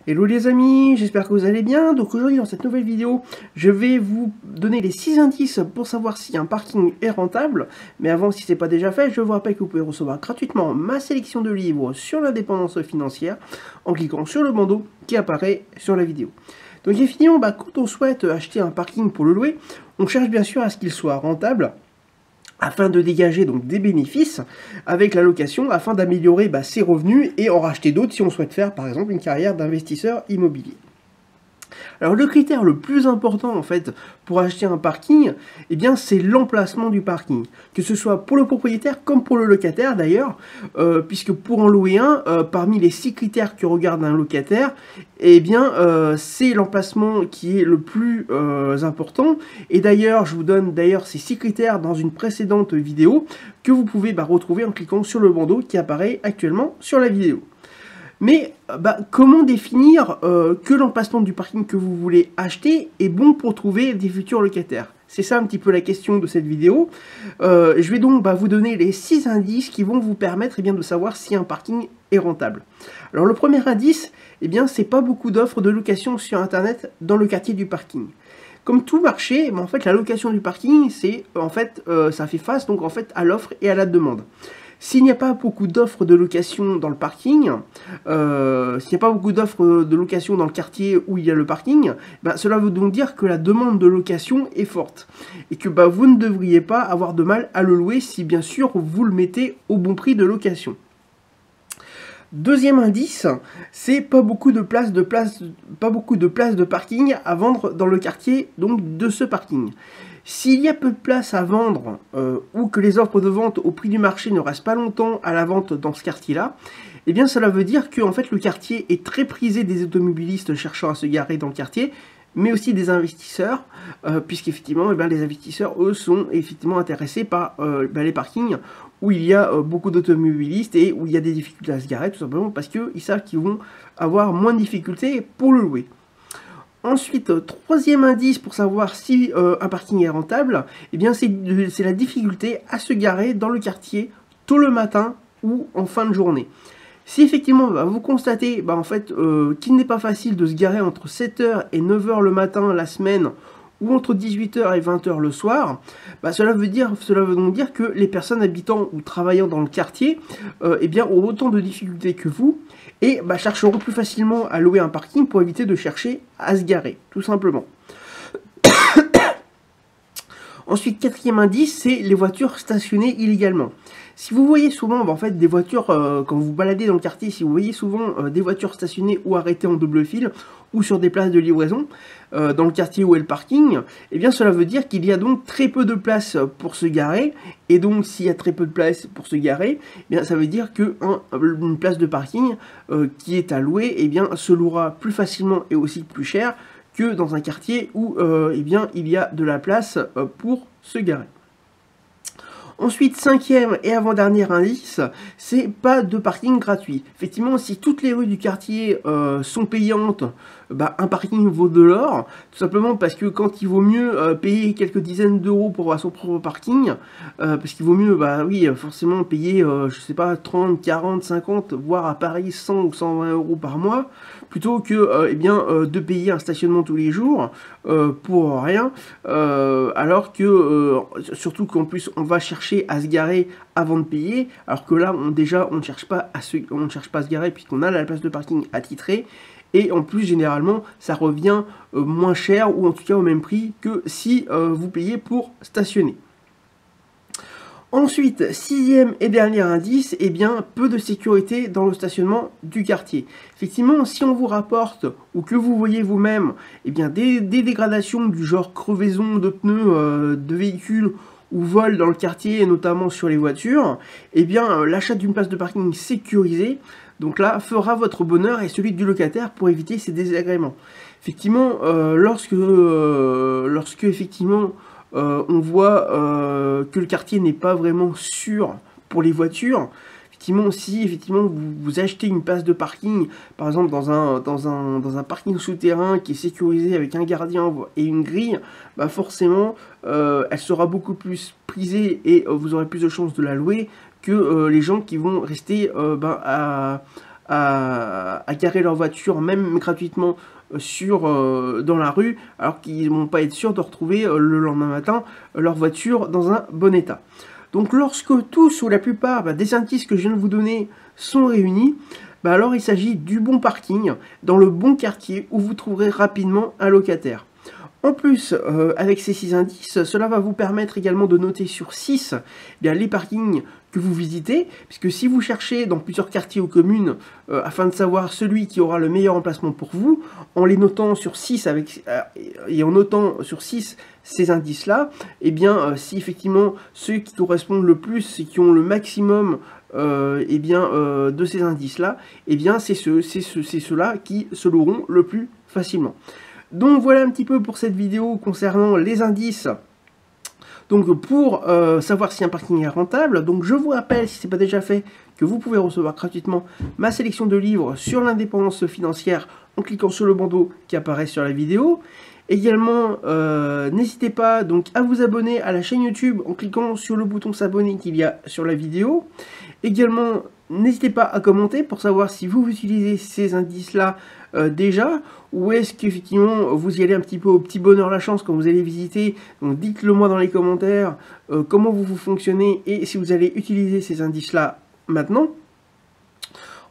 Hello les amis, j'espère que vous allez bien. Donc aujourd'hui dans cette nouvelle vidéo, je vais vous donner les 6 indices pour savoir si un parking est rentable. Mais avant, si ce n'est pas déjà fait, je vous rappelle que vous pouvez recevoir gratuitement ma sélection de livres sur l'indépendance financière en cliquant sur le bandeau qui apparaît sur la vidéo. Donc effectivement, quand on souhaite acheter un parking pour le louer, on cherche bien sûr à ce qu'il soit rentable, afin de dégager donc des bénéfices avec la location, afin d'améliorer ses revenus et en racheter d'autres si on souhaite faire par exemple une carrière d'investisseur immobilier. Alors le critère le plus important en fait pour acheter un parking, c'est l'emplacement du parking. Que ce soit pour le propriétaire comme pour le locataire d'ailleurs, puisque pour en louer un, parmi les 6 critères que regarde un locataire, c'est l'emplacement qui est le plus important. Et d'ailleurs, je vous donne ces 6 critères dans une précédente vidéo que vous pouvez retrouver en cliquant sur le bandeau qui apparaît actuellement sur la vidéo. Mais comment définir que l'emplacement du parking que vous voulez acheter est bon pour trouver des futurs locataires? C'est ça un petit peu la question de cette vidéo. Je vais donc vous donner les 6 indices qui vont vous permettre de savoir si un parking est rentable. Alors le premier indice, c'est pas beaucoup d'offres de location sur internet dans le quartier du parking. Comme tout marché, en fait la location du parking, c'est ça fait face donc à l'offre et à la demande. S'il n'y a pas beaucoup d'offres de location dans le parking, s'il n'y a pas beaucoup d'offres de location dans le quartier où il y a le parking, cela veut donc dire que la demande de location est forte. Et que vous ne devriez pas avoir de mal à le louer si bien sûr vous le mettez au bon prix de location. Deuxième indice, c'est pas beaucoup de places de parking à vendre dans le quartier donc de ce parking. S'il y a peu de places à vendre ou que les offres de vente au prix du marché ne restent pas longtemps à la vente dans ce quartier-là, cela veut dire que le quartier est très prisé des automobilistes cherchant à se garer dans le quartier, mais aussi des investisseurs, puisqu'effectivement les investisseurs eux sont effectivement intéressés par les parkings où il y a beaucoup d'automobilistes et où il y a des difficultés à se garer, tout simplement parce qu'ils savent qu'ils vont avoir moins de difficultés pour le louer. Ensuite, troisième indice pour savoir si un parking est rentable, c'est la difficulté à se garer dans le quartier tôt le matin ou en fin de journée. Si effectivement vous constatez qu'il n'est pas facile de se garer entre 7 h et 9 h le matin la semaine ou entre 18 h et 20 h le soir, cela veut donc dire que les personnes habitant ou travaillant dans le quartier ont autant de difficultés que vous et chercheront plus facilement à louer un parking pour éviter de chercher à se garer, tout simplement. Ensuite, quatrième indice, c'est les voitures stationnées illégalement. Si vous voyez souvent des voitures, quand vous baladez dans le quartier, si vous voyez souvent des voitures stationnées ou arrêtées en double fil ou sur des places de livraison dans le quartier où est le parking, cela veut dire qu'il y a donc très peu de place pour se garer. Et donc s'il y a très peu de place pour se garer, ça veut dire qu'une place de parking qui est à louer se louera plus facilement et aussi plus cher que dans un quartier où il y a de la place pour se garer. Ensuite, cinquième et avant-dernier indice, c'est pas de parking gratuit. Effectivement, si toutes les rues du quartier sont payantes, un parking vaut de l'or, tout simplement parce que quand il vaut mieux payer quelques dizaines d'euros pour avoir son propre parking, parce qu'il vaut mieux, forcément payer, je sais pas, 30, 40, 50, voire à Paris 100 ou 120 euros par mois, plutôt que de payer un stationnement tous les jours pour rien, alors que surtout qu'en plus on va chercher à se garer avant de payer, alors que là on ne cherche pas à se garer puisqu'on a la place de parking attitrée. Et en plus, généralement, ça revient moins cher, ou en tout cas au même prix que si vous payez pour stationner. Ensuite, sixième et dernier indice, peu de sécurité dans le stationnement du quartier. Effectivement, si on vous rapporte, ou que vous voyez vous-même, des dégradations du genre crevaison de pneus de véhicules, ou vol dans le quartier, et notamment sur les voitures, l'achat d'une place de parking sécurisée, donc là, fera votre bonheur et celui du locataire pour éviter ces désagréments. Effectivement, lorsque effectivement on voit que le quartier n'est pas vraiment sûr pour les voitures, effectivement, si effectivement vous achetez une place de parking, par exemple dans un parking souterrain qui est sécurisé avec un gardien et une grille, forcément elle sera beaucoup plus prisée et vous aurez plus de chances de la louer que les gens qui vont rester à garer leur voiture, même gratuitement, dans la rue, alors qu'ils ne vont pas être sûrs de retrouver le lendemain matin leur voiture dans un bon état. Donc lorsque tous ou la plupart des indices que je viens de vous donner sont réunis, alors il s'agit du bon parking dans le bon quartier où vous trouverez rapidement un locataire. En plus, avec ces 6 indices, cela va vous permettre également de noter sur 6 les parkings que vous visitez, puisque si vous cherchez dans plusieurs quartiers ou communes, afin de savoir celui qui aura le meilleur emplacement pour vous, en les notant sur 6 et en notant sur 6 ces indices-là, si effectivement ceux qui correspondent le plus et qui ont le maximum de ces indices-là, c'est ceux-là qui se loueront le plus facilement. Donc voilà un petit peu pour cette vidéo concernant les indices. Donc pour savoir si un parking est rentable, donc je vous rappelle, si ce n'est pas déjà fait, que vous pouvez recevoir gratuitement ma sélection de livres sur l'indépendance financière en cliquant sur le bandeau qui apparaît sur la vidéo. Également, n'hésitez pas donc à vous abonner à la chaîne YouTube en cliquant sur le bouton s'abonner qu'il y a sur la vidéo. Également, n'hésitez pas à commenter pour savoir si vous utilisez ces indices-là déjà, ou est-ce qu'effectivement vous y allez un petit peu au petit bonheur la chance quand vous allez visiter. Donc dites-le moi dans les commentaires comment vous fonctionnez et si vous allez utiliser ces indices-là maintenant.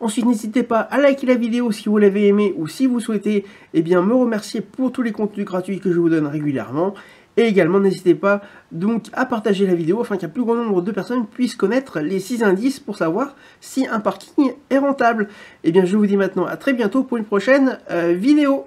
Ensuite, n'hésitez pas à liker la vidéo si vous l'avez aimé ou si vous souhaitez me remercier pour tous les contenus gratuits que je vous donne régulièrement. Et également, n'hésitez pas donc à partager la vidéo afin qu'un plus grand nombre de personnes puissent connaître les 6 indices pour savoir si un parking est rentable. Je vous dis maintenant à très bientôt pour une prochaine vidéo.